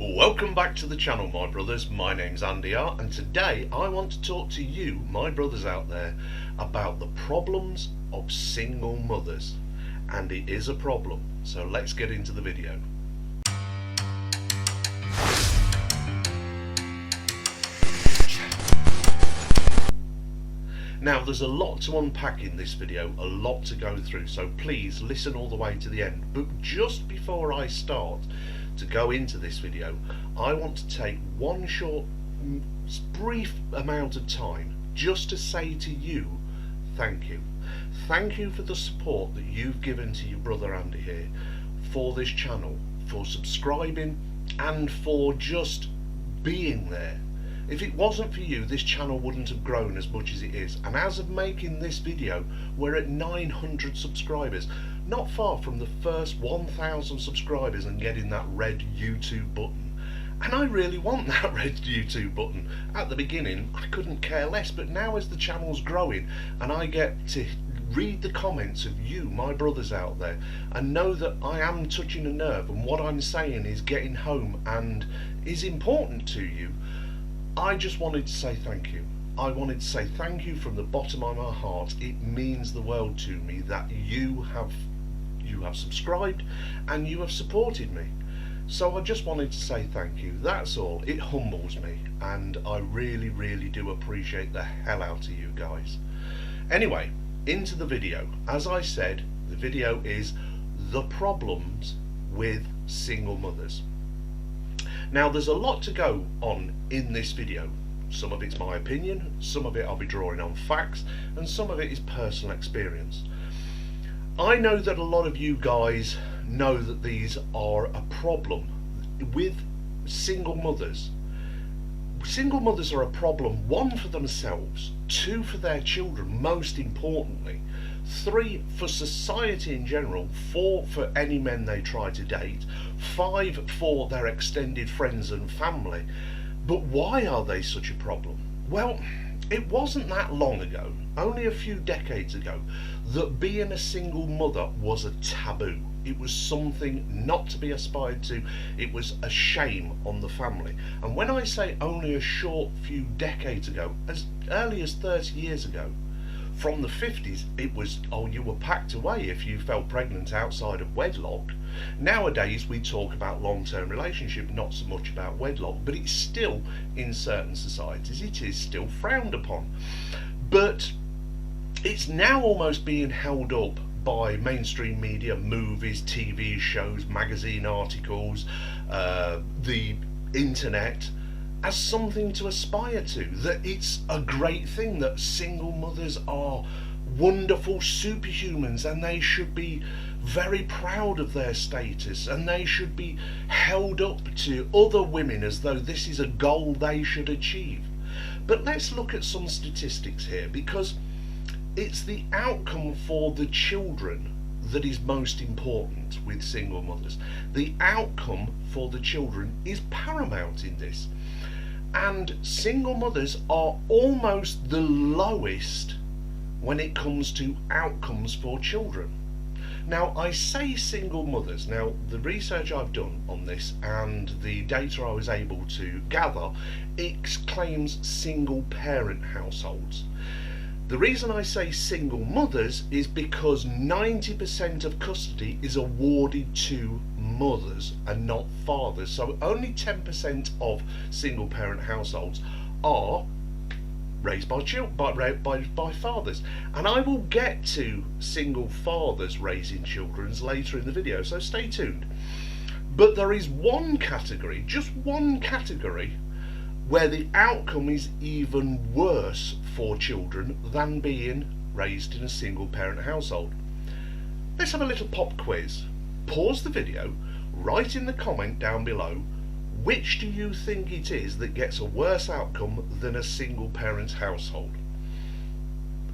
Welcome back to the channel, my brothers. My name's Andy R, and today I want to talk to you, my brothers out there, about the problems of single mothers. And it is a problem, so let's get into the video. Now, there's a lot to unpack in this video, a lot to go through, so please listen all the way to the end. But just before I start to go into this video, I want to take one short, brief amount of time just to say to you, thank you. Thank you for the support that you've given to your brother Andy here, for this channel, for subscribing, and for just being there. If it wasn't for you, this channel wouldn't have grown as much as it is. And as of making this video, we're at 900 subscribers. Not far from the first 1,000 subscribers and getting that red YouTube button. And I really want that red YouTube button. At the beginning, I couldn't care less. But now as the channel's growing and I get to read the comments of you, my brothers out there, and know that I am touching a nerve and what I'm saying is getting home and is important to you, I just wanted to say thank you. I wanted to say thank you from the bottom of my heart. It means the world to me that you have subscribed and you have supported me. So I just wanted to say thank you. That's all. It humbles me, and I really do appreciate the hell out of you guys. Anyway, into the video. As I said, the video is the problems with single mothers. Now, there's a lot to go on in this video. Some of it's my opinion, some of it I'll be drawing on facts, and some of it is personal experience. I know that a lot of you guys know that these are a problem with single mothers. Single mothers are a problem, one, for themselves, two, for their children, most importantly, three, for society in general, four, for any men they try to date, five, for their extended friends and family. But why are they such a problem? Well, it wasn't that long ago, only a few decades ago, that being a single mother was a taboo. It was something not to be aspired to. It was a shame on the family. And when I say only a short few decades ago, as early as 30 years ago, from the 50s, it was, oh, you were packed away if you fell pregnant outside of wedlock. Nowadays, we talk about long-term relationship, not so much about wedlock, but it's still, in certain societies, it is still frowned upon. But it's now almost being held up by mainstream media, movies, TV shows, magazine articles, the internet, as something to aspire to, that it's a great thing, that single mothers are wonderful superhumans and they should be very proud of their status and they should be held up to other women as though this is a goal they should achieve. But let's look at some statistics here, because it's the outcome for the children that is most important with single mothers. The outcome for the children is paramount in this. And single mothers are almost the lowest when it comes to outcomes for children. Now, I say single mothers. Now, the research I've done on this and the data I was able to gather, it claims single parent households. The reason I say single mothers is because 90% of custody is awarded to mothers and not fathers. So only 10% of single parent households are raised by fathers. And I will get to single fathers raising children later in the video, so stay tuned. But there is one category, just one category, where the outcome is even worse for children than being raised in a single parent household. Let's have a little pop quiz. Pause the video, write in the comment down below, which do you think it is that gets a worse outcome than a single parent household?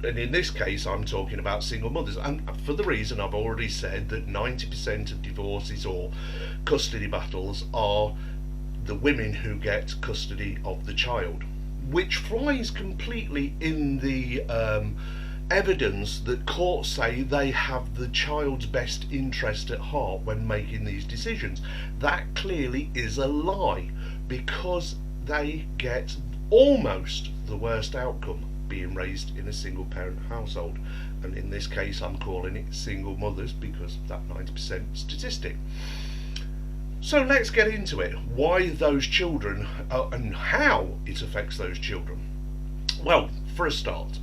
And in this case, I'm talking about single mothers, and for the reason I've already said, that 90% of divorces or custody battles are the women who get custody of the child, which flies completely in the evidence that courts say they have the child's best interest at heart when making these decisions. That clearly is a lie, because they get almost the worst outcome being raised in a single parent household, and in this case I'm calling it single mothers because that 90% statistic. So let's get into it, why those children and how it affects those children. Well, for a start,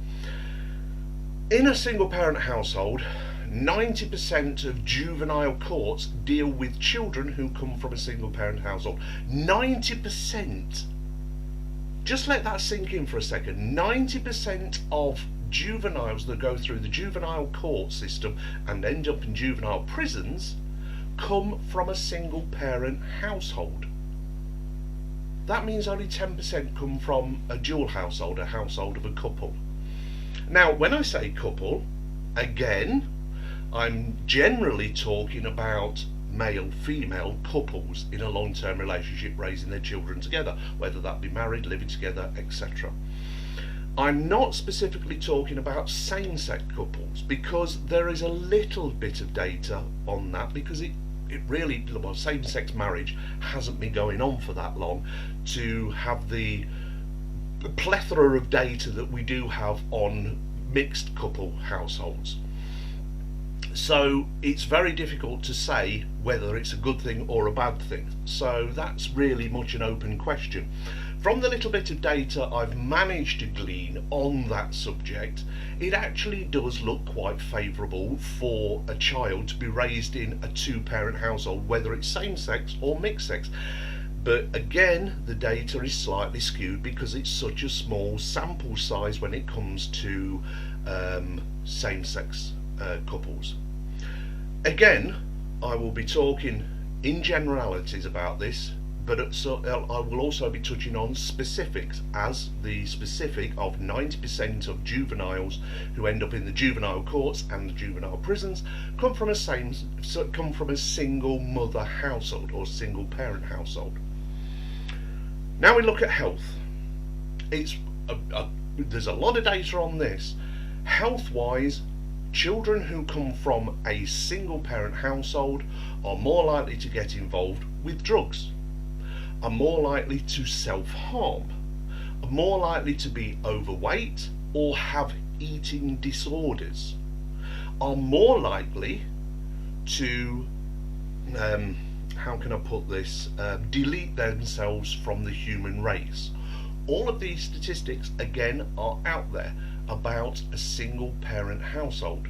in a single parent household, 90% of juvenile courts deal with children who come from a single parent household. 90%. Just let that sink in for a second. 90% of juveniles that go through the juvenile court system and end up in juvenile prisons come from a single parent household. That means only 10% come from a dual household, a household of a couple. Now, when I say couple, again, I'm generally talking about male-female couples in a long-term relationship raising their children together, whether that be married, living together, etc. I'm not specifically talking about same-sex couples, because there is a little bit of data on that, because it really, well, same-sex marriage hasn't been going on for that long to have the plethora of data that we do have on mixed couple households. So it's very difficult to say whether it's a good thing or a bad thing. So that's really much an open question. From the little bit of data I've managed to glean on that subject, it actually does look quite favourable for a child to be raised in a two-parent household, whether it's same-sex or mixed-sex. But again, the data is slightly skewed because it's such a small sample size when it comes to same-sex couples. Again, I will be talking in generalities about this, but I will also be touching on specifics, as the specific of 90% of juveniles who end up in the juvenile courts and the juvenile prisons come from a single mother household or single parent household. Now we look at health. There's a lot of data on this. Health-wise, children who come from a single parent household are more likely to get involved with drugs, are more likely to self-harm, are more likely to be overweight or have eating disorders, are more likely to delete themselves from the human race. All of these statistics again are out there about a single parent household,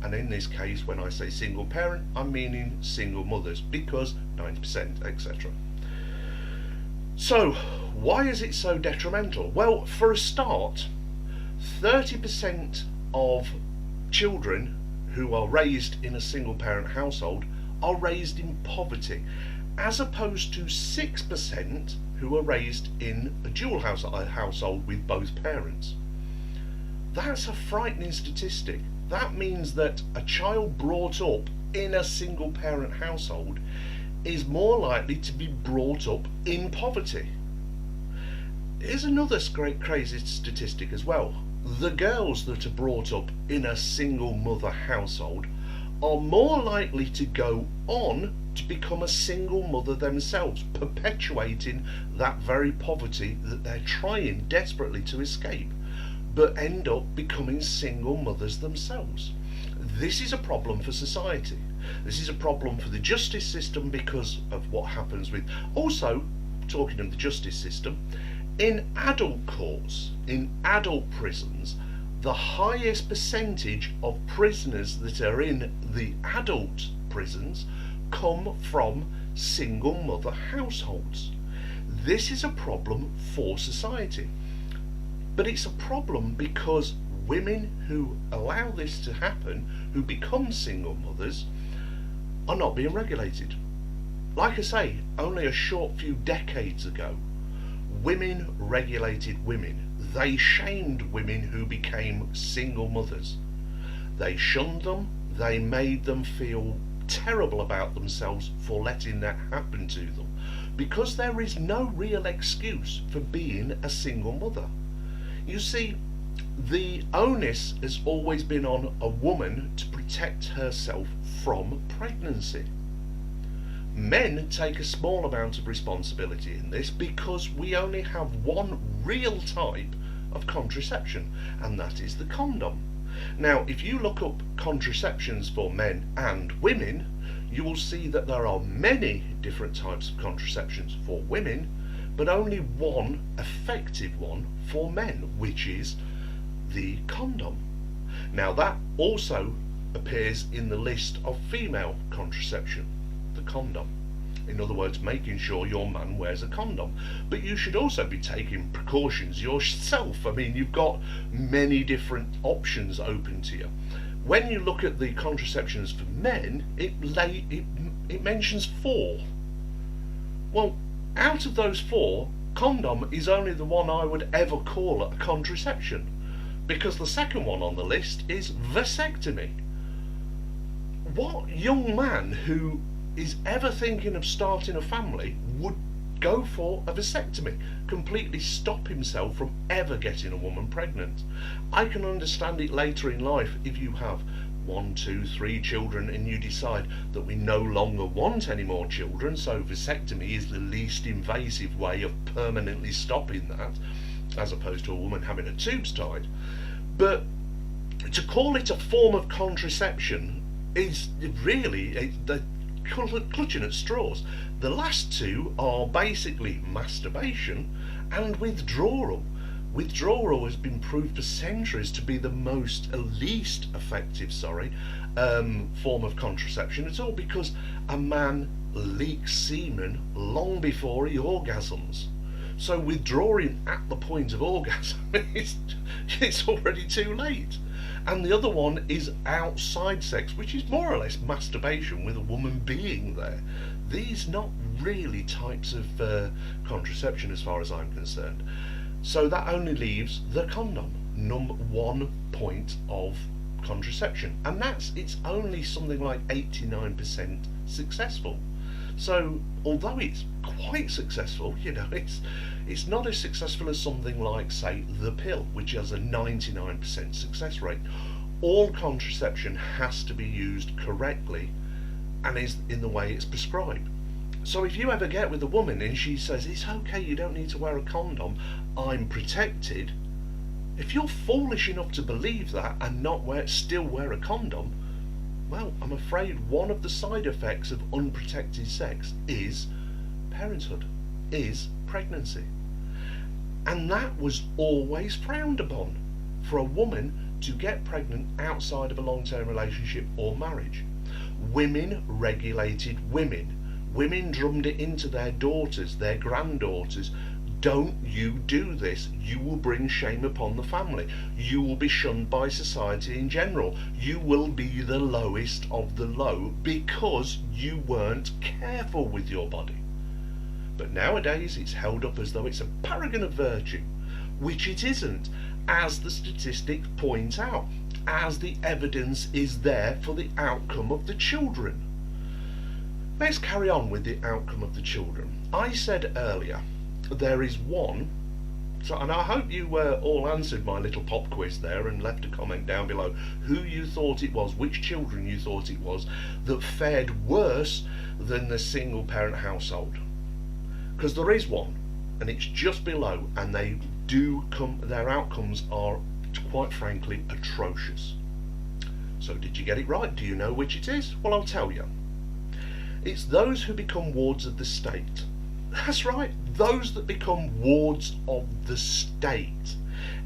and in this case, when I say single parent, I'm meaning single mothers, because 90%, etc. So why is it so detrimental? Well, for a start, 30% of children who are raised in a single parent household are raised in poverty, as opposed to 6% who are raised in a dual household with both parents. That's a frightening statistic. That means that a child brought up in a single parent household is more likely to be brought up in poverty. Here's another great crazy statistic as well. The girls that are brought up in a single mother household are more likely to go on to become a single mother themselves, perpetuating that very poverty that they're trying desperately to escape, but end up becoming single mothers themselves. This is a problem for society. This is a problem for the justice system because of what happens with, also talking of the justice system, in adult courts, in adult prisons, the highest percentage of prisoners that are in the adult prisons come from single mother households. This is a problem for society. But it's a problem because women who allow this to happen, who become single mothers, are not being regulated. Like I say, only a short few decades ago, women regulated women. They shamed women who became single mothers. They shunned them, they made them feel terrible about themselves for letting that happen to them, because there is no real excuse for being a single mother. You see, the onus has always been on a woman to protect herself from pregnancy. Men take a small amount of responsibility in this because we only have one real type of contraception, and that is the condom. Now, if you look up contraceptions for men and women, you will see that there are many different types of contraceptions for women, but only one effective one for men, which is the condom. Now, that also appears in the list of female contraception, the condom. In other words, making sure your man wears a condom. But you should also be taking precautions yourself. I mean, you've got many different options open to you. When you look at the contraceptions for men, it mentions 4. Well, out of those 4, condom is only the one I would ever call a contraception, because the second one on the list is vasectomy. What young man who is ever thinking of starting a family would go for a vasectomy, completely stop himself from ever getting a woman pregnant? I can understand it later in life if you have 1, 2, 3 children and you decide that we no longer want any more children, so vasectomy is the least invasive way of permanently stopping that, as opposed to a woman having her tubes tied. But to call it a form of contraception is really the clutching at straws. The last 2 are basically masturbation and withdrawal. Withdrawal has been proved for centuries to be the least effective form of contraception at all, because a man leaks semen long before he orgasms. So withdrawing at the point of orgasm it's already too late. And the other one is outside sex, which is more or less masturbation with a woman being there. These not really types of contraception as far as I'm concerned. So that only leaves the condom, one point of contraception, and it's only something like 89% successful. So although it's quite successful, it's not as successful as something like, say, the pill, which has a 99% success rate. All contraception has to be used correctly and is in the way it's prescribed. So if you ever get with a woman and she says, it's okay, you don't need to wear a condom, I'm protected, if you're foolish enough to believe that and still wear a condom, well, I'm afraid one of the side effects of unprotected sex is parenthood, is pregnancy. And that was always frowned upon, for a woman to get pregnant outside of a long-term relationship or marriage. Women regulated women. Women drummed it into their daughters, their granddaughters. Don't you do this. You will bring shame upon the family. You will be shunned by society in general. You will be the lowest of the low because you weren't careful with your body. But nowadays it's held up as though it's a paragon of virtue, which it isn't, as the statistics point out, as the evidence is there for the outcome of the children. Let's carry on with the outcome of the children. I said earlier, there is one, and I hope you all answered my little pop quiz there and left a comment down below who you thought it was, which children you thought it was that fared worse than the single parent household. Because there is one, and it's just below, and their outcomes are, quite frankly, atrocious. So did you get it right? Do you know which it is? Well, I'll tell you. It's those who become wards of the state. That's right, those that become wards of the state.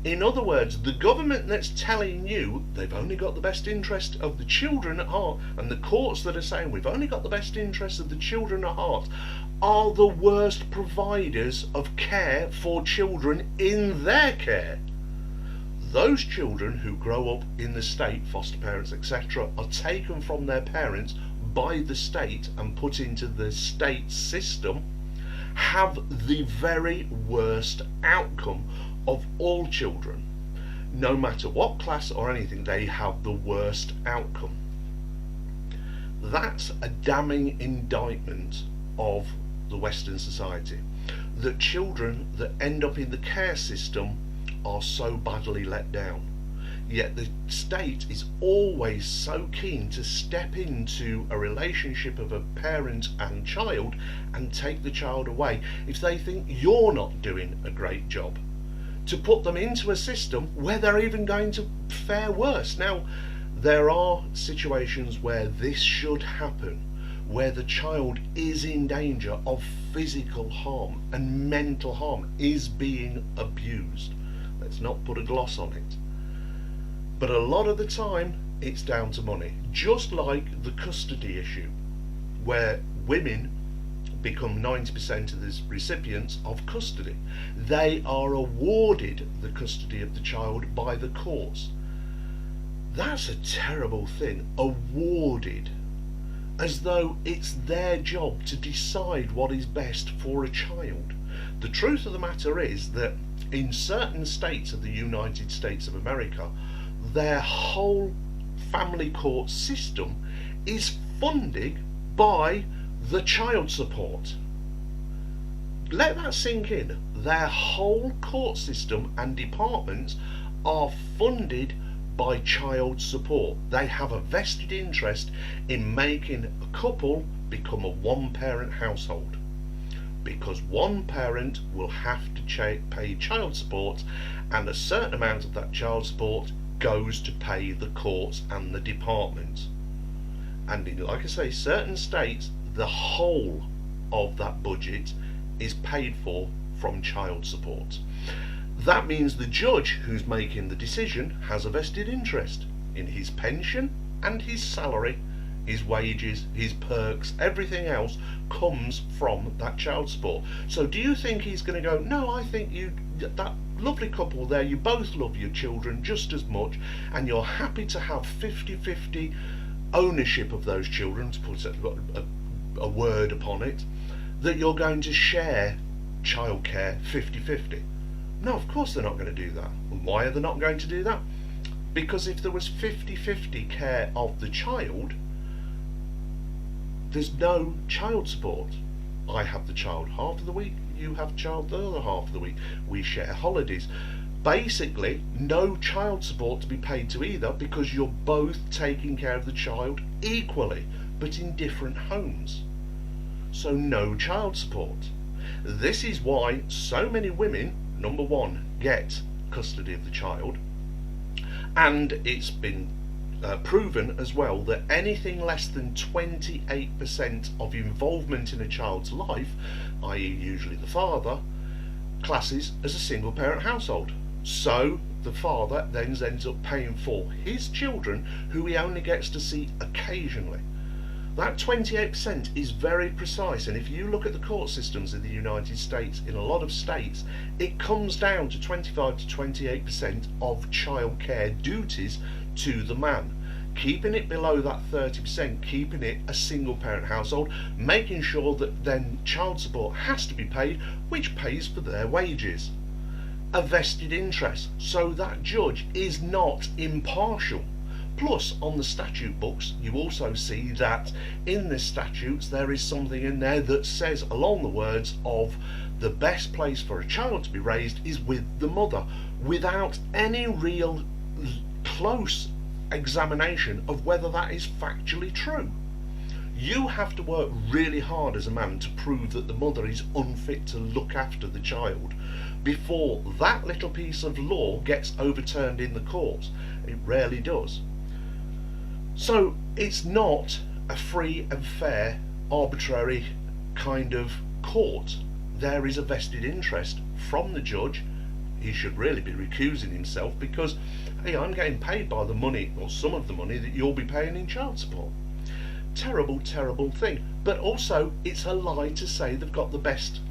In other words, the government that's telling you they've only got the best interest of the children at heart, and the courts that are saying we've only got the best interest of the children at heart, are the worst providers of care for children in their care. Those children who grow up in the state, foster parents, etc., are taken from their parents by the state and put into the state system, have the very worst outcome of all children. No matter what class or anything, they have the worst outcome. That's a damning indictment of the Western society. That children that end up in the care system are so badly let down. Yet the state is always so keen to step into a relationship of a parent and child and take the child away if they think you're not doing a great job, to put them into a system where they're even going to fare worse. Now, there are situations where this should happen, where the child is in danger of physical harm and mental harm, is being abused. Let's not put a gloss on it. But a lot of the time, it's down to money. Just like the custody issue, where women become 90% of the recipients of custody. They are awarded the custody of the child by the courts. That's a terrible thing. Awarded. As though it's their job to decide what is best for a child. The truth of the matter is that in certain states of the United States of America, their whole family court system is funded by the child support. Let that sink in. Their whole court system and departments are funded by child support. They have a vested interest in making a couple become a one-parent household, because one parent will have to pay child support, and a certain amount of that child support goes to pay the courts and the department. And in, like I say, certain states, the whole of that budget is paid for from child support. That means the judge who's making the decision has a vested interest in his pension and his salary, his wages, his perks, everything else comes from that child support. So do you think he's going to go, no, I think that lovely couple there, you both love your children just as much and you're happy to have 50-50 ownership of those children, to put a word upon it, that you're going to share childcare 50-50? No, of course they're not going to do that. And why are they not going to do that? Because if there was 50-50 care of the child, there's no child support. I have the child half of the week, you have the child the other half of the week. We share holidays. Basically, no child support to be paid to either, because you're both taking care of the child equally, but in different homes. So no child support. This is why so many women, number one, get custody of the child, and it's been proven as well that anything less than 28% of involvement in a child's life, i.e. usually the father, classes as a single parent household. So the father then ends up paying for his children, who he only gets to see occasionally. That 28% is very precise, and if you look at the court systems in the United States, in a lot of states, it comes down to 25 to 28% of child care duties to the man, keeping it below that 30%, keeping it a single parent household, making sure that then child support has to be paid, which pays for their wages. A vested interest, so that judge is not impartial. Plus, on the statute books, you also see that in the statutes there is something in there that says along the words of the best place for a child to be raised is with the mother, without any real close examination of whether that is factually true. You have to work really hard as a man to prove that the mother is unfit to look after the child before that little piece of law gets overturned in the courts. It rarely does. So it's not a free and fair, arbitrary kind of court. There is a vested interest from the judge. He should really be recusing himself, because, hey, I'm getting paid by the money, or some of the money, that you'll be paying in child support. Terrible, terrible thing. But also, it's a lie to say they've got the best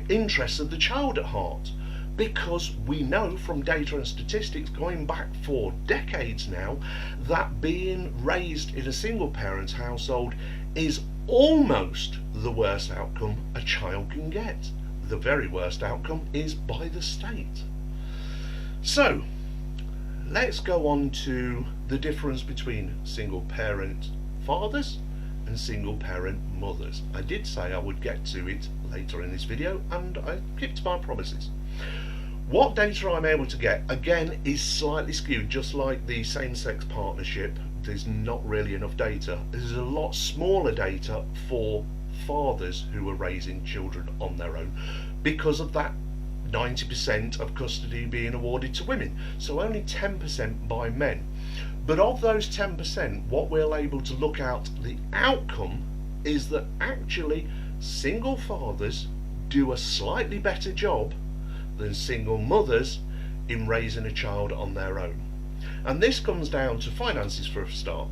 interests of the child at heart, because we know from data and statistics going back for decades now that being raised in a single parent household is almost the worst outcome a child can get. The very worst outcome is by the state. So let's go on to the difference between single parent fathers and single parent mothers. I did say I would get to it later in this video, and I kept my promises. What data I'm able to get, again, is slightly skewed, just like the same-sex partnership. There's not really enough data. There's a lot smaller data for fathers who are raising children on their own because of that 90% of custody being awarded to women, so only 10% by men. But of those 10%, what we're able to look at, the outcome is that actually single fathers do a slightly better job than single mothers in raising a child on their own. And this comes down to finances for a start.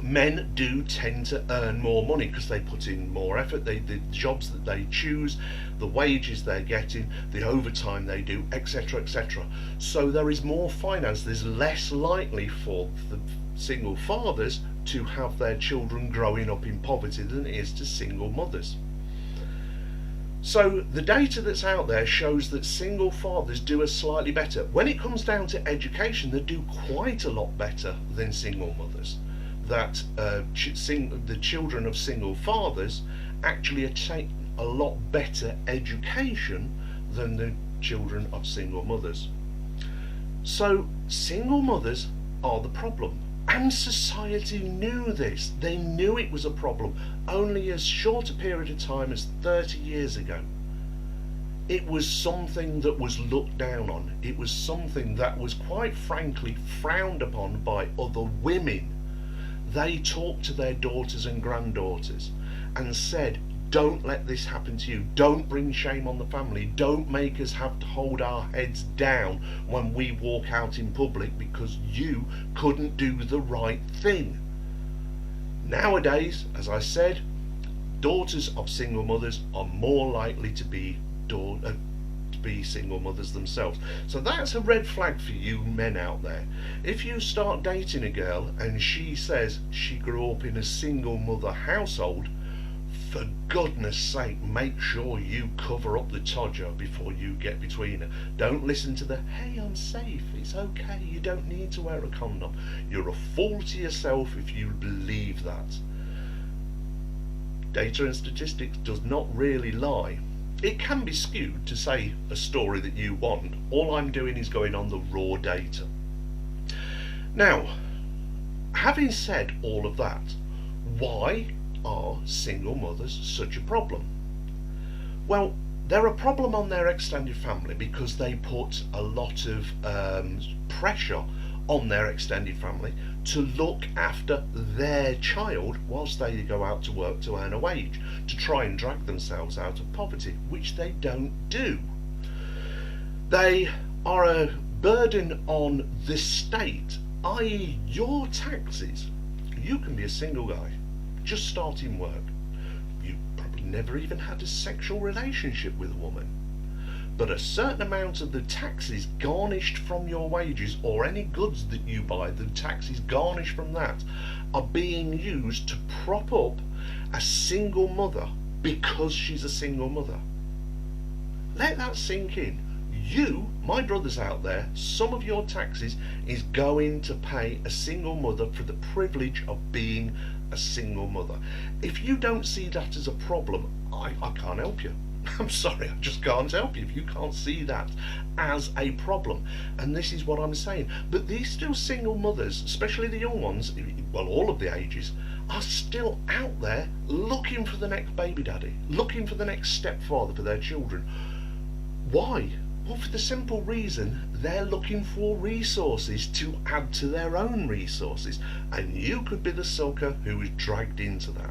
Men do tend to earn more money because they put in more effort, the jobs that they choose, the wages they're getting, the overtime they do, etc, etc. So there is more finance. There's less likely for the single fathers to have their children growing up in poverty than it is to single mothers. So the data that's out there shows that single fathers do a slightly better. When it comes down to education, they do quite a lot better than single mothers. That the children of single fathers actually attain a lot better education than the children of single mothers. So single mothers are the problem, and society knew this. They knew it was a problem only as short a period of time as 30 years ago. It was something that was looked down on. It was something that was quite frankly frowned upon by other women. They talked to their daughters and granddaughters and said, don't let this happen to you. Don't bring shame on the family. Don't make us have to hold our heads down when we walk out in public because you couldn't do the right thing. Nowadays, as I said, daughters of single mothers are more likely to be single mothers themselves. So that's a red flag for you men out there. If you start dating a girl and she says she grew up in a single mother household, for goodness sake, make sure you cover up the todger before you get between her. Don't listen to the, hey, I'm safe, it's okay, you don't need to wear a condom. You're a fool to yourself if you believe that. Data and statistics does not really lie. It can be skewed to say a story that you want. All I'm doing is going on the raw data. Now, having said all of that, why are single mothers such a problem? Well, they're a problem on their extended family because they put a lot of pressure on their extended family to look after their child whilst they go out to work to earn a wage, to try and drag themselves out of poverty, which they don't do. They are a burden on the state, i.e. your taxes. You can be a single guy, just starting work. You probably never even had a sexual relationship with a woman. But a certain amount of the taxes garnished from your wages or any goods that you buy, the taxes garnished from that, are being used to prop up a single mother because she's a single mother. Let that sink in. You, my brothers out there, some of your taxes is going to pay a single mother for the privilege of being a single mother. If you don't see that as a problem, I can't help you. I'm sorry, I just can't help you if you can't see that as a problem. And this is what I'm saying. But these still single mothers, especially the young ones, well, all of the ages, are still out there looking for the next baby daddy, looking for the next stepfather for their children. Why? Well, for the simple reason they're looking for resources to add to their own resources, and you could be the sucker who is dragged into that.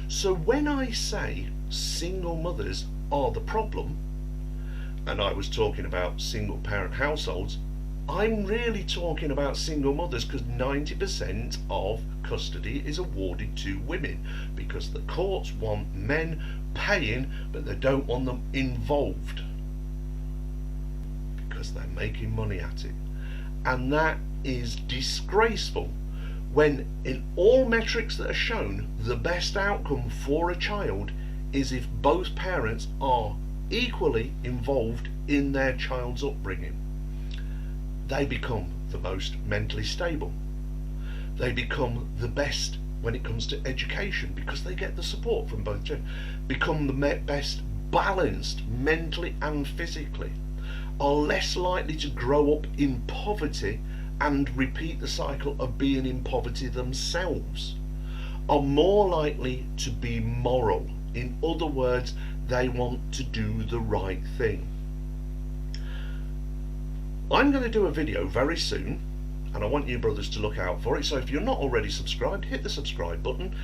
So when I say single mothers are the problem, and I was talking about single parent households, I'm really talking about single mothers because 90% of custody is awarded to women because the courts want men paying, but they don't want them involved because they're making money at it. And that is disgraceful when in all metrics that are shown, the best outcome for a child is if both parents are equally involved in their child's upbringing. They become the most mentally stable. They become the best when it comes to education because they get the support from both genders. Become the best balanced mentally and physically. are less likely to grow up in poverty and repeat the cycle of being in poverty themselves, are more likely to be moral. In other words, they want to do the right thing. I'm going to do a video very soon, and I want you brothers to look out for it. So if you're not already subscribed, hit the subscribe button.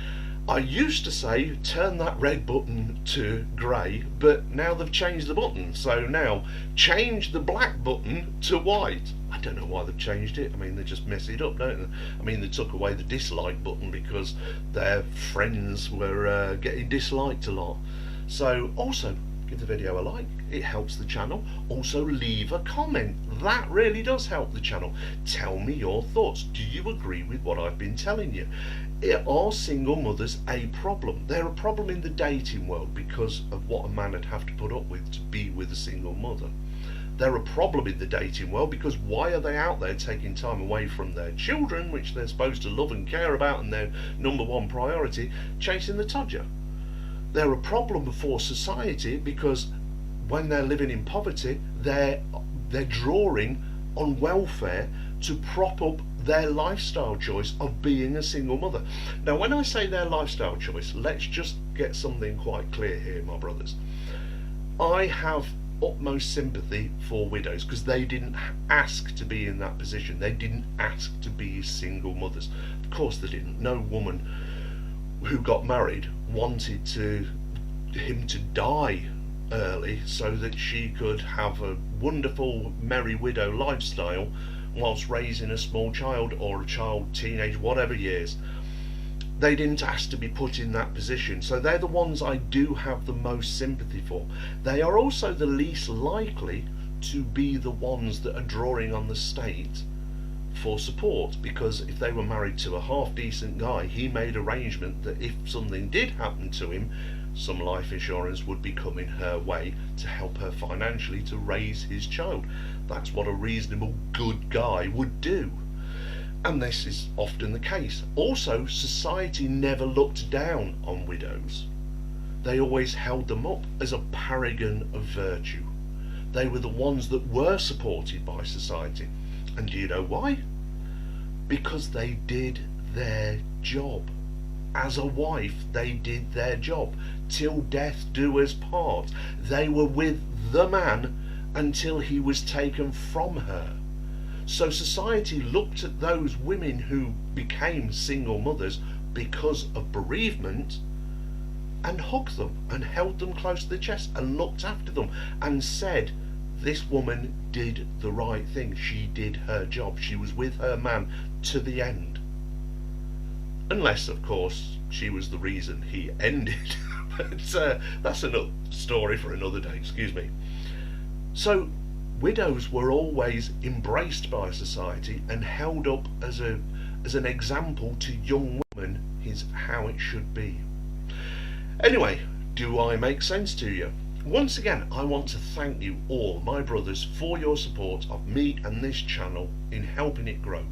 I used to say turn that red button to grey, but now they've changed the button, so now change the black button to white. I don't know why they've changed it. I mean, they just mess it up, don't they? I mean, they took away the dislike button because their friends were getting disliked a lot. So also give the video a like, it helps the channel. Also leave a comment, that really does help the channel. Tell me your thoughts. Do you agree with what I've been telling you? Are single mothers a problem? They're a problem in the dating world because of what a man would have to put up with to be with a single mother. They're a problem in the dating world because why are they out there taking time away from their children, which they're supposed to love and care about and their number one priority, chasing the todger? They're a problem for society because when they're living in poverty, they're drawing on welfare to prop up their lifestyle choice of being a single mother. Now, when I say their lifestyle choice, let's just get something quite clear here, my brothers. I have utmost sympathy for widows because they didn't ask to be in that position. They didn't ask to be single mothers. Of course they didn't. No woman who got married wanted him to die early so that she could have a wonderful merry widow lifestyle whilst raising a small child or a child, teenage, whatever years. They didn't ask to be put in that position, so they're the ones I do have the most sympathy for. They are also the least likely to be the ones that are drawing on the state for support, because if they were married to a half decent guy, he made arrangement that if something did happen to him, some life insurance would be coming her way to help her financially to raise his child. That's what a reasonable good guy would do, and this is often the case. Also, society never looked down on widows. They always held them up as a paragon of virtue. They were the ones that were supported by society. And do you know why? Because they did their job. As a wife, they did their job. Till death do us part. They were with the man until he was taken from her. So society looked at those women who became single mothers because of bereavement and hugged them and held them close to the chest and looked after them and said, this woman did the right thing. She did her job. She was with her man to the end. Unless, of course, she was the reason he ended. But that's another story for another day, excuse me. So widows were always embraced by society and held up as an example to young women is how it should be. Anyway, do I make sense to you? Once again, I want to thank you all, my brothers, for your support of me and this channel in helping it grow.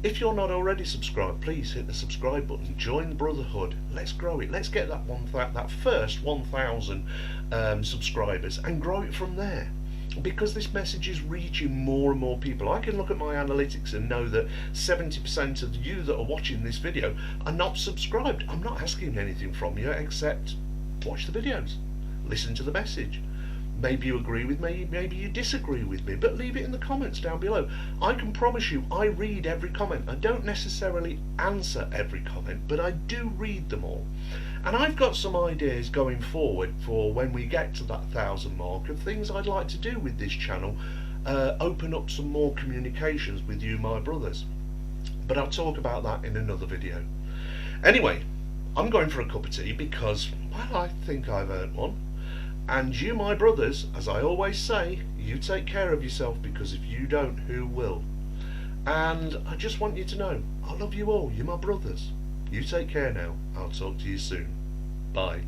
If you're not already subscribed, please hit the subscribe button, join the brotherhood, let's grow it, let's get that first 1,000 subscribers and grow it from there. Because this message is reaching more and more people. I can look at my analytics and know that 70% of you that are watching this video are not subscribed. I'm not asking anything from you except watch the videos, listen to the message. Maybe you agree with me, maybe you disagree with me, but leave it in the comments down below. I can promise you I read every comment. I don't necessarily answer every comment, but I do read them all. And I've got some ideas going forward for when we get to that 1,000 mark of things I'd like to do with this channel, open up some more communications with you, my brothers. But I'll talk about that in another video. Anyway, I'm going for a cup of tea because, well, I think I've earned one. And you, my brothers, as I always say, you take care of yourself, because if you don't, who will? And I just want you to know, I love you all, you're my brothers. You take care now. I'll talk to you soon. Bye.